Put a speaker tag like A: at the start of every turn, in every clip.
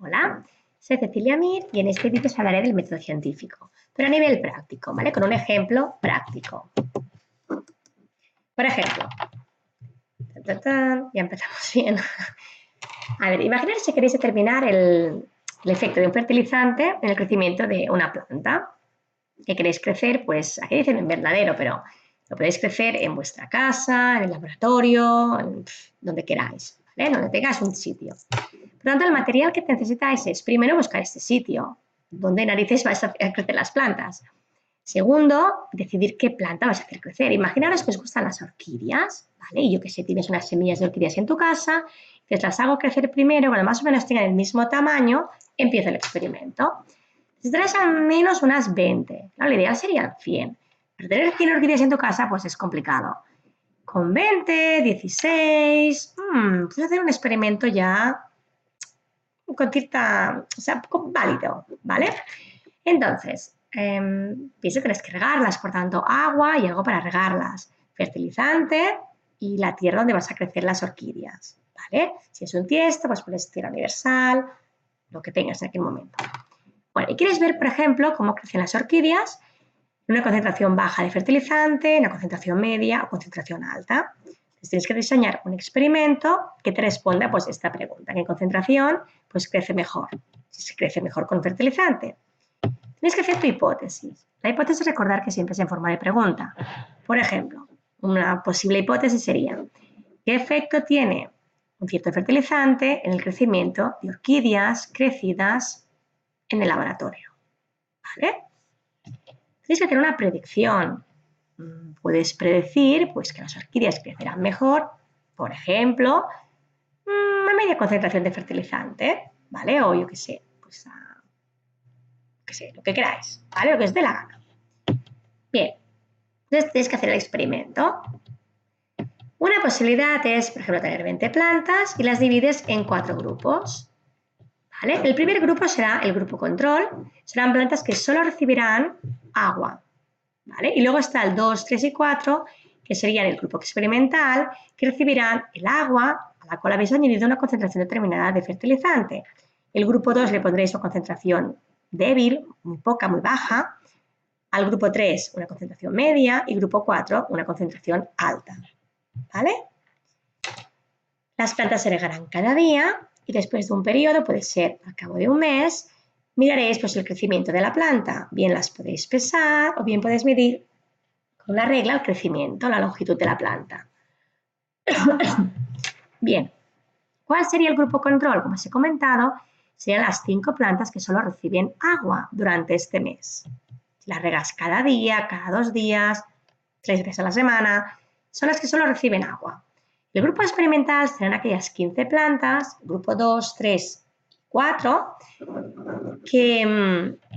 A: Hola, soy Cecilia Mir y en este vídeo os hablaré del método científico, pero a nivel práctico, ¿vale? Con un ejemplo práctico. Por ejemplo, ya empezamos bien. A ver, imaginar si queréis determinar el efecto de un fertilizante en el crecimiento de una planta. Que queréis crecer, pues aquí dicen en invernadero, pero lo podéis crecer en vuestra casa, en el laboratorio, donde queráis, ¿vale? Donde tengáis un sitio. Por lo tanto, el material que necesitáis es, primero, buscar este sitio, donde narices vais a hacer crecer las plantas. Segundo, decidir qué planta vas a hacer crecer. Imaginaros que os gustan las orquídeas, ¿vale? Y yo que sé, tienes unas semillas de orquídeas en tu casa, que las hago crecer primero, cuando más o menos tengan el mismo tamaño, empiezo el experimento. Necesitarás al menos unas 20. Claro, lo ideal serían 100. Pero tener 100 orquídeas en tu casa, pues es complicado. Con 20, 16, puedes hacer un experimento ya con cierta, o sea, válido, ¿vale? Entonces, piensa que tienes que regarlas, por tanto, agua y algo para regarlas, fertilizante y la tierra donde vas a crecer las orquídeas, ¿vale? Si es un tiesto, pues pones tierra universal, lo que tengas en aquel momento. Bueno, y quieres ver, por ejemplo, cómo crecen las orquídeas en una concentración baja de fertilizante, una concentración media o concentración alta. Entonces tienes que diseñar un experimento que te responda pues esta pregunta. ¿En qué concentración pues crece mejor? Si se crece mejor con fertilizante. Tienes que hacer tu hipótesis. La hipótesis, recordar que siempre es en forma de pregunta. Por ejemplo, una posible hipótesis sería: ¿qué efecto tiene un cierto fertilizante en el crecimiento de orquídeas crecidas en el laboratorio? ¿Vale? Tienes que hacer una predicción. Puedes predecir pues, que las orquídeas crecerán mejor, por ejemplo, a media concentración de fertilizante, ¿vale? O yo qué sé, pues lo que queráis, ¿vale? Lo que os dé la gana. Bien, entonces tienes que hacer el experimento. Una posibilidad es, por ejemplo, tener 20 plantas y las divides en 4 grupos. ¿Vale? El primer grupo será el grupo control, serán plantas que solo recibirán agua. ¿Vale? Y luego está el 2, 3 y 4, que serían el grupo experimental, que recibirán el agua a la cual habéis añadido una concentración determinada de fertilizante. El grupo 2 le pondréis una concentración débil, muy poca, muy baja. Al grupo 3 una concentración media y grupo 4 una concentración alta. ¿Vale? Las plantas se regarán cada día y después de un periodo, puede ser al cabo de un mes, miraréis pues, el crecimiento de la planta. Bien las podéis pesar o bien podéis medir con una regla el crecimiento, la longitud de la planta. Bien, ¿cuál sería el grupo control? Como os he comentado, serían las 5 plantas que solo reciben agua durante este mes. Si las regas cada día, cada 2 días, 3 veces a la semana, son las que solo reciben agua. El grupo experimental serán aquellas 15 plantas, grupo 2, 3 y 4, que,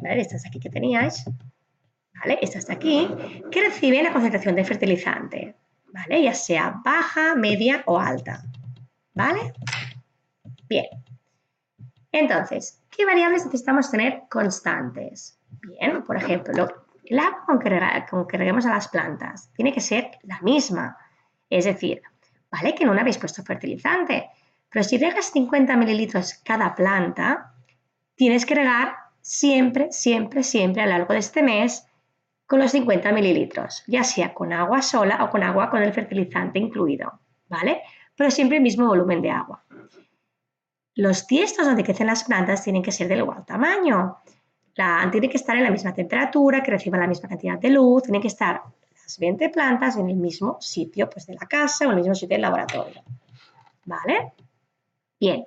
A: ¿vale? Estas aquí que teníais, ¿vale? Estas de aquí, que reciben la concentración de fertilizante, ¿vale? Ya sea baja, media o alta, ¿vale? Bien. Entonces, ¿qué variables necesitamos tener constantes? Bien, por ejemplo, el agua con que reguemos a las plantas tiene que ser la misma. Es decir, vale que no habéis puesto fertilizante, pero si regas 50 mililitros cada planta, tienes que regar siempre, siempre, siempre a lo largo de este mes con los 50 mililitros, ya sea con agua sola o con agua con el fertilizante incluido, ¿vale? Pero siempre el mismo volumen de agua. Los tiestos donde crecen las plantas tienen que ser del igual tamaño. Tiene que estar en la misma temperatura, que reciban la misma cantidad de luz, tienen que estar las 20 plantas en el mismo sitio pues, de la casa o en el mismo sitio del laboratorio. ¿Vale? Bien,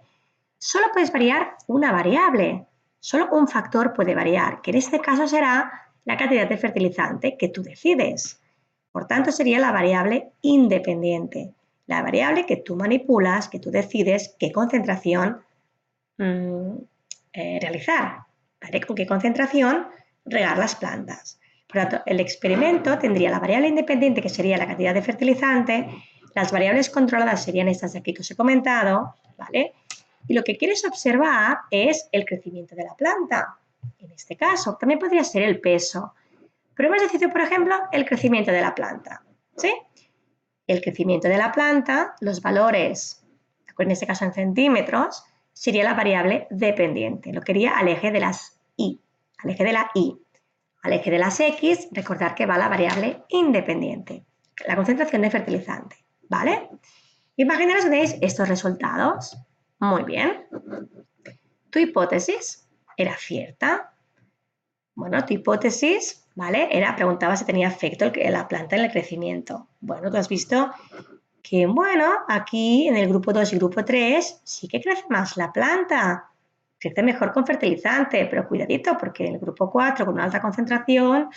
A: solo puedes variar una variable, solo un factor puede variar, que en este caso será la cantidad de fertilizante que tú decides. Por tanto, sería la variable independiente, la variable que tú manipulas, que tú decides qué concentración realizar, ¿vale? Con qué concentración regar las plantas. Por lo tanto, el experimento tendría la variable independiente, que sería la cantidad de fertilizante, las variables controladas serían estas de aquí que os he comentado, ¿vale? Y lo que quieres observar es el crecimiento de la planta. En este caso, también podría ser el peso. Pero hemos decidido, por ejemplo, el crecimiento de la planta, ¿sí? El crecimiento de la planta, los valores, en este caso en centímetros, sería la variable dependiente. Lo quería al eje de las y, al eje de la y. Al eje de las X, recordar que va la variable independiente, la concentración de fertilizante, ¿vale? Imaginaros que tenéis estos resultados. Muy bien. Tu hipótesis era cierta. Bueno, tu hipótesis, ¿vale? Preguntaba si tenía efecto la planta en el crecimiento. Bueno, tú has visto que, bueno, aquí en el grupo 2 y grupo 3 sí que crece más la planta. Crece mejor con fertilizante, pero cuidadito porque en el grupo 4 con una alta concentración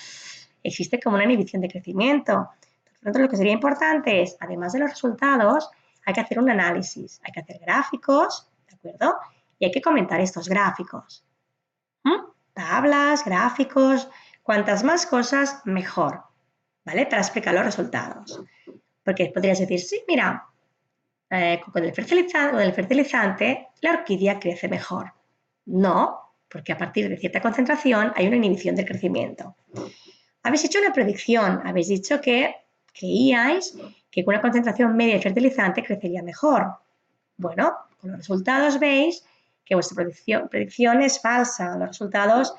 A: existe como una inhibición de crecimiento. Por lo tanto, lo que sería importante es, además de los resultados, hay que hacer un análisis, hay que hacer gráficos, ¿de acuerdo? Y hay que comentar estos gráficos. Tablas, gráficos, cuantas más cosas, mejor, ¿vale? Para explicar los resultados. Porque podrías decir, sí, mira, con el fertilizante la orquídea crece mejor. No, porque a partir de cierta concentración hay una inhibición del crecimiento. Habéis hecho una predicción, habéis dicho que creíais que con una concentración media de fertilizante crecería mejor. Bueno, con los resultados veis que vuestra predicción es falsa. Los resultados,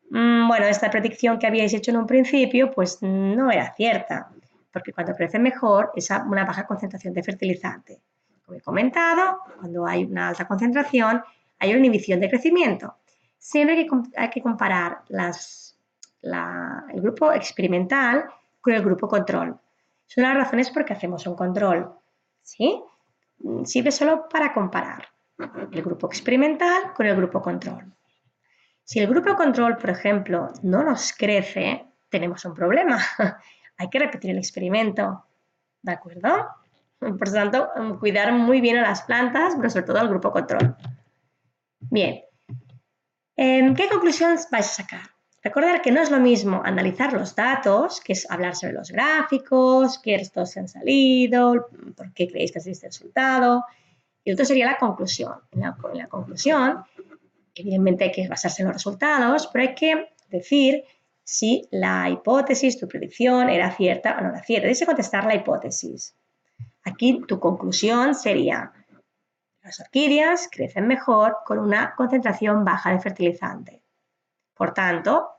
A: bueno, esta predicción que habíais hecho en un principio, pues no era cierta, porque cuando crece mejor es a una baja concentración de fertilizante. Como he comentado, cuando hay una alta concentración hay una inhibición de crecimiento. Siempre hay que comparar el grupo experimental con el grupo control. Son las razones por qué hacemos un control, ¿sí? Sirve solo para comparar el grupo experimental con el grupo control. Si el grupo control, por ejemplo, no nos crece, tenemos un problema. Hay que repetir el experimento, ¿de acuerdo? Por lo tanto, cuidar muy bien a las plantas, pero sobre todo al grupo control. Bien, ¿qué conclusiones vais a sacar? Recordar que no es lo mismo analizar los datos, que es hablar sobre los gráficos, qué estos se han salido, por qué creéis que es este resultado. Y otro sería la conclusión. En la conclusión, evidentemente hay que basarse en los resultados, pero hay que decir si la hipótesis, tu predicción, era cierta o no era cierta. Tienes que contestar la hipótesis. Aquí tu conclusión sería: las orquídeas crecen mejor con una concentración baja de fertilizante. Por tanto,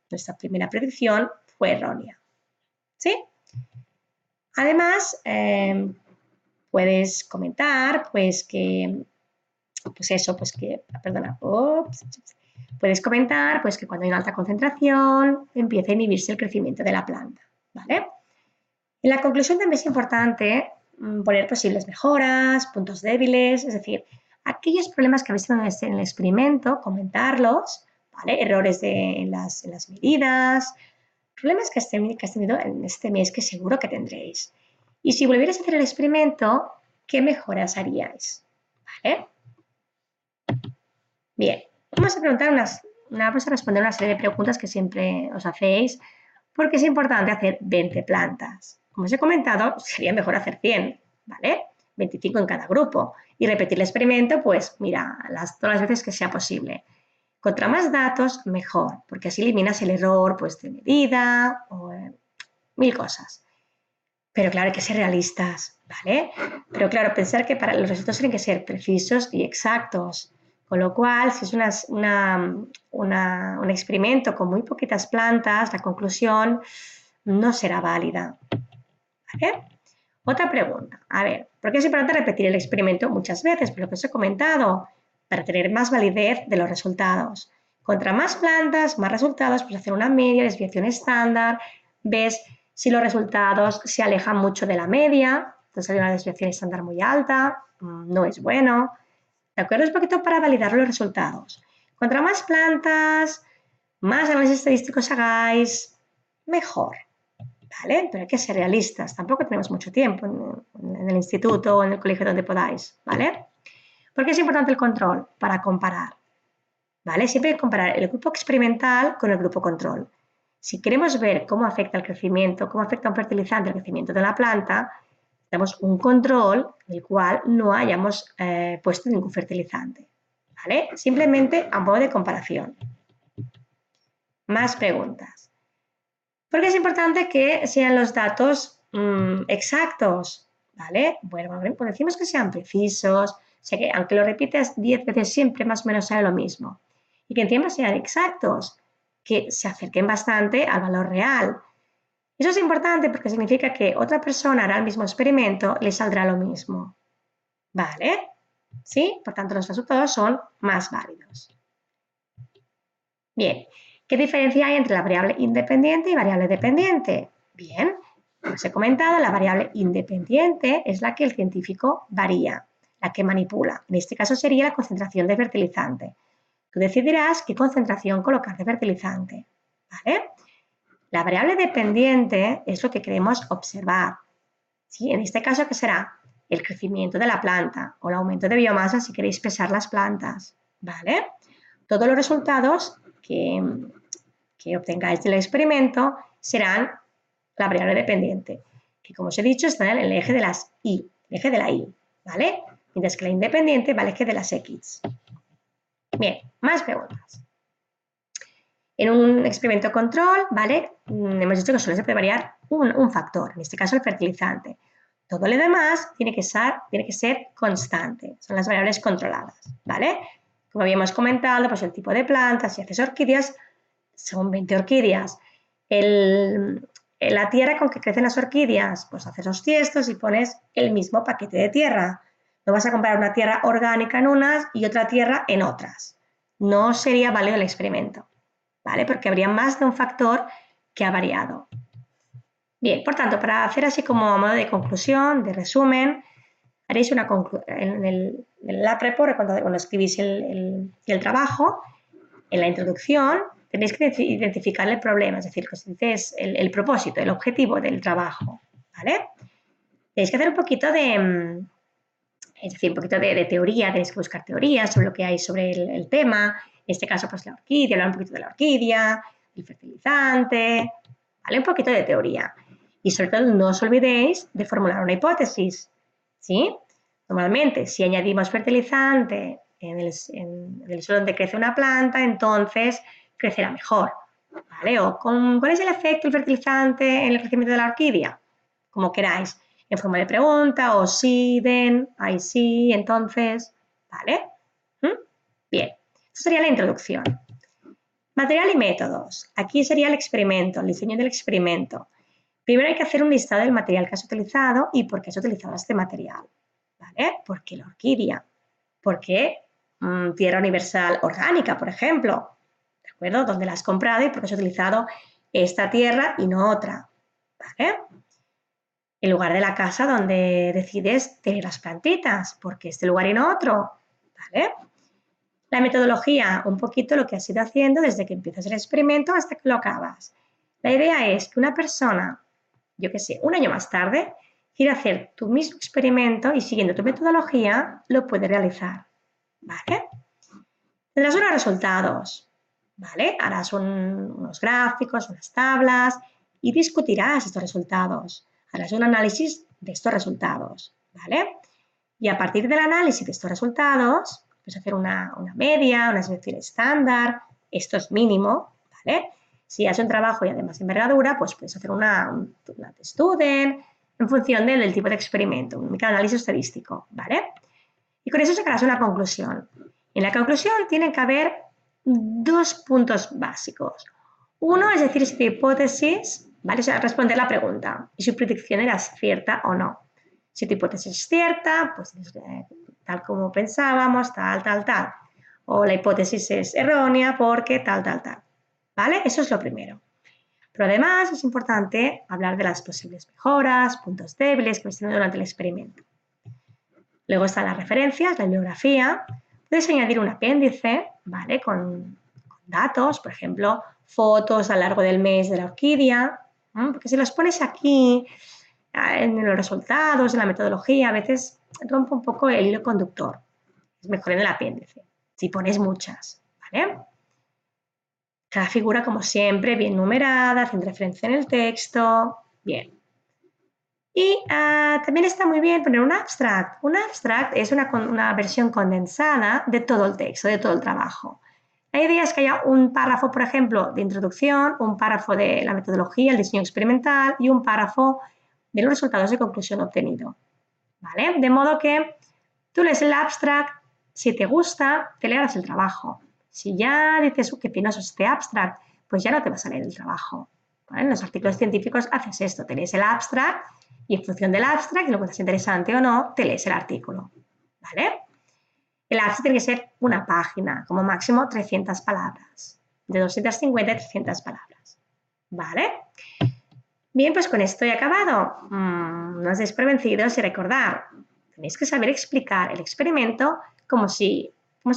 A: nuestra primera predicción fue errónea. ¿Sí? Además, puedes comentar, puedes comentar que cuando hay una alta concentración empieza a inhibirse el crecimiento de la planta, ¿vale? En la conclusión también es importante poner posibles mejoras, puntos débiles, es decir, aquellos problemas que habéis tenido en el experimento, comentarlos, ¿vale? Errores en las medidas, problemas que has tenido en este mes que seguro que tendréis. Y si volvierais a hacer el experimento, ¿qué mejoras haríais? ¿Vale? Bien, vamos a responder una serie de preguntas que siempre os hacéis, porque es importante hacer 20 plantas. Como os he comentado, sería mejor hacer 100, ¿vale? 25 en cada grupo. Y repetir el experimento, pues mira, todas las veces que sea posible. Contra más datos, mejor, porque así eliminas el error pues, de medida o mil cosas. Pero claro, hay que ser realistas, ¿vale? Pero claro, pensar que los resultados tienen que ser precisos y exactos. Con lo cual, si es un experimento con muy poquitas plantas, la conclusión no será válida. ¿Vale? Otra pregunta. A ver, ¿por qué es importante repetir el experimento muchas veces? Por lo que os he comentado, para tener más validez de los resultados. Contra más plantas, más resultados, pues hacer una media, desviación estándar, ves si los resultados se alejan mucho de la media, entonces hay una desviación estándar muy alta, no es bueno. ¿De acuerdo? Es un poquito para validar los resultados. Contra más plantas, más análisis estadísticos hagáis, mejor. ¿Vale? Pero hay que ser realistas. Tampoco tenemos mucho tiempo en el instituto o en el colegio donde podáis. ¿Vale? Porque es importante el control para comparar. ¿Vale? Siempre hay que comparar el grupo experimental con el grupo control. Si queremos ver cómo afecta el crecimiento, cómo afecta un fertilizante al crecimiento de la planta, tenemos un control en el cual no hayamos puesto ningún fertilizante. ¿Vale? Simplemente a modo de comparación. Más preguntas. ¿Por qué es importante que sean los datos exactos? ¿Vale? Bueno, pues decimos que sean precisos, sea que aunque lo repites 10 veces siempre, más o menos sale lo mismo. Y que encima sean exactos, que se acerquen bastante al valor real. Eso es importante porque significa que otra persona hará el mismo experimento, le saldrá lo mismo. ¿Vale? ¿Sí? Por tanto, los resultados son más válidos. Bien, ¿qué diferencia hay entre la variable independiente y variable dependiente? Bien, como os he comentado, la variable independiente es la que el científico varía, la que manipula. En este caso sería la concentración de fertilizante. Tú decidirás qué concentración colocar de fertilizante. ¿Vale? La variable dependiente es lo que queremos observar. ¿Sí? En este caso, ¿qué será? El crecimiento de la planta o el aumento de biomasa si queréis pesar las plantas. ¿Vale? Todos los resultados que obtengáis del experimento serán la variable dependiente, que como os he dicho está en el eje de las Y, el eje de la Y, ¿vale? Mientras que la independiente va al eje de las X. Bien, más preguntas. En un experimento control, ¿vale? Hemos dicho que solo se puede variar un factor, en este caso el fertilizante. Todo lo demás tiene que ser constante, son las variables controladas, ¿vale? Como habíamos comentado, pues el tipo de plantas, si haces orquídeas, son 20 orquídeas. La tierra con que crecen las orquídeas, pues haces los tiestos y pones el mismo paquete de tierra. No vas a comprar una tierra orgánica en unas y otra tierra en otras. No sería válido el experimento, ¿vale? Porque habría más de un factor que ha variado. Bien, por tanto, para hacer así como a modo de conclusión, de resumen, haréis una en la report, cuando escribís el trabajo, en la introducción, tenéis que identificar el problema, es decir, es el propósito, el objetivo del trabajo, ¿vale? Tenéis que hacer un poquito de teoría, tenéis que buscar teorías sobre lo que hay sobre el tema, en este caso, pues la orquídea, hablar un poquito de la orquídea, el fertilizante, ¿vale? Un poquito de teoría. Y sobre todo, no os olvidéis de formular una hipótesis, ¿sí? Normalmente, si añadimos fertilizante en el suelo donde crece una planta, entonces crecerá mejor, ¿vale? O ¿cuál es el efecto del fertilizante en el crecimiento de la orquídea? Como queráis, en forma de pregunta, o sí, then, I sí, entonces, ¿vale? Bien, esto sería la introducción. Material y métodos. Aquí sería el experimento, el diseño del experimento. Primero hay que hacer un listado del material que has utilizado y por qué has utilizado este material, ¿vale? ¿Por qué la orquídea? ¿Por qué tierra universal orgánica, por ejemplo? ¿De acuerdo? ¿Dónde la has comprado y por qué has utilizado esta tierra y no otra? ¿Vale? En lugar de la casa donde decides tener las plantitas, ¿por qué este lugar y no otro? ¿Vale? La metodología, un poquito lo que has ido haciendo desde que empiezas el experimento hasta que lo acabas. La idea es que una persona, yo qué sé, un año más tarde, quiere hacer tu mismo experimento y siguiendo tu metodología lo puede realizar. ¿Vale? Tendrás unos resultados, ¿vale? Harás unos gráficos, unas tablas y discutirás estos resultados. Harás un análisis de estos resultados, ¿vale? Y a partir del análisis de estos resultados, puedes hacer una media, una selección estándar, esto es mínimo, ¿vale? Si haces un trabajo y además envergadura, pues puedes hacer una student en función del tipo de experimento, un análisis estadístico, ¿vale? Y con eso sacarás una conclusión. En la conclusión tiene que haber dos puntos básicos. Uno es decir si tu hipótesis, ¿vale? O sea, responder la pregunta y su predicción era cierta o no. Si tu hipótesis es cierta, pues tal como pensábamos, tal. O la hipótesis es errónea porque tal. ¿Vale? Eso es lo primero. Pero además es importante hablar de las posibles mejoras, puntos débiles que hemos tenido durante el experimento. Luego están las referencias, la bibliografía. Puedes añadir un apéndice, ¿vale? Con datos, por ejemplo, fotos a lo largo del mes de la orquídea, porque si los pones aquí en los resultados, en la metodología, a veces rompe un poco el hilo conductor. Es mejor en el apéndice, si pones muchas, ¿vale? Cada figura, como siempre, bien numerada, haciendo referencia en el texto, bien. Y también está muy bien poner un abstract. Un abstract es una versión condensada de todo el texto, de todo el trabajo. La idea es que haya un párrafo, por ejemplo, de introducción, un párrafo de la metodología, el diseño experimental y un párrafo de los resultados de conclusión obtenido. ¿Vale? De modo que Tú lees el abstract, si te gusta, te leerás el trabajo. Si ya dices que penoso es este abstract, pues ya no te vas a leer el trabajo. ¿Vale? En los artículos científicos haces esto, te lees el abstract y en función del abstract, si lo encuentras interesante o no, te lees el artículo. ¿Vale? El abstract tiene que ser una página, como máximo 300 palabras, de 250 a 300 palabras. ¿Vale? Bien, pues con esto he acabado. No os deis por vencidos y recordad, tenéis que saber explicar el experimento como si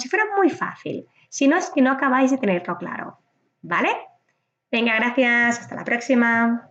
A: fuera muy fácil. Si no, es que no acabáis de tenerlo claro. ¿Vale? Venga, gracias. Hasta la próxima.